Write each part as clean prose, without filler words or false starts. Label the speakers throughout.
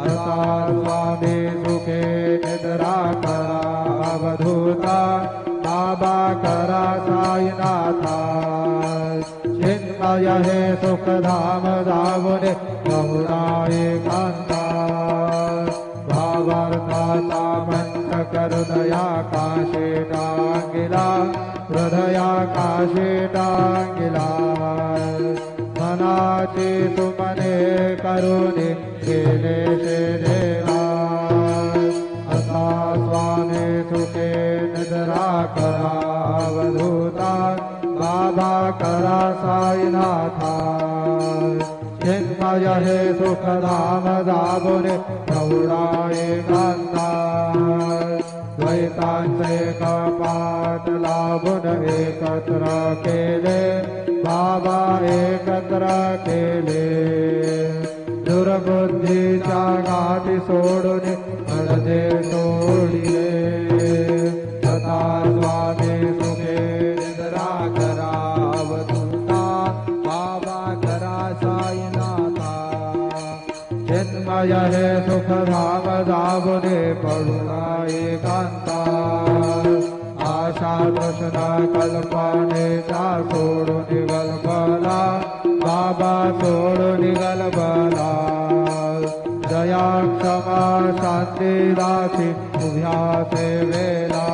Speaker 1: असा स्वामी सुखे निद्रा करा अवधूता बाबा करा साईनाथा चिन्मय हे सुखधाम जावने बहुधा एकांता भावार्थाचा मंत्र करुदया काशे टांगिला हृदया काशे टांगिला मनाची तुमने करुणी केले देवा असा स्वामी सुखे निद्रा करा अवधूता बाबा करा साईनाथा चिन्मय हे सुखधाम जागुने प्रौढा एकांता द्वैतांचे कपाट लाभून एकत्र केले बाबा एकत्र केले दुर्बुद्धीच्या गाठी सोडून पडदे तोडले तथा स्वामी सुखे निद्रा करा अवधूता बाबा करा साईनाथा चिन्मय हे सुखधाम जागुने पडुना एकांता आशा तृष्णा कल्पनेचा सोडून गलबला बाबा सोडून गलबला दया क्षमा शांती दासी उभ्या सेवेला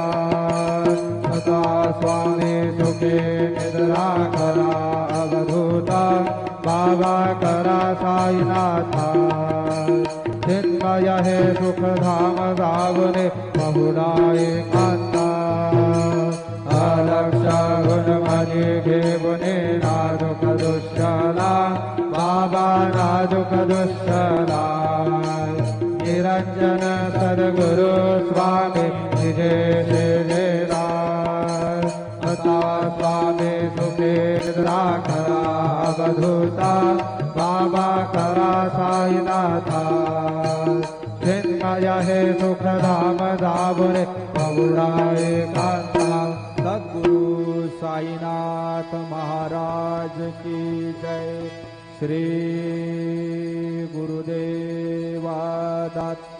Speaker 1: सदा स्वामी सुखे निद्रा करा अवधूता बाबा करा साईनाथा चिन्मय हे सुखधाम जागुने बहुधा एकांता अलक्ष गुणमणी घेऊने नाजुक दुष्टला बाबा नाजुक दुष्टला निरंजन सद्गुरु स्वामी निजेला अता स्वामी सुखे निद्रा करा अवधूता बाबा करा साईनाथा चिन्मय हे सुखधाम जागुने बहुधा एकांता सद्गुरु साईनाथ महाराज की जय। श्री गुरुदेवा दत्ता।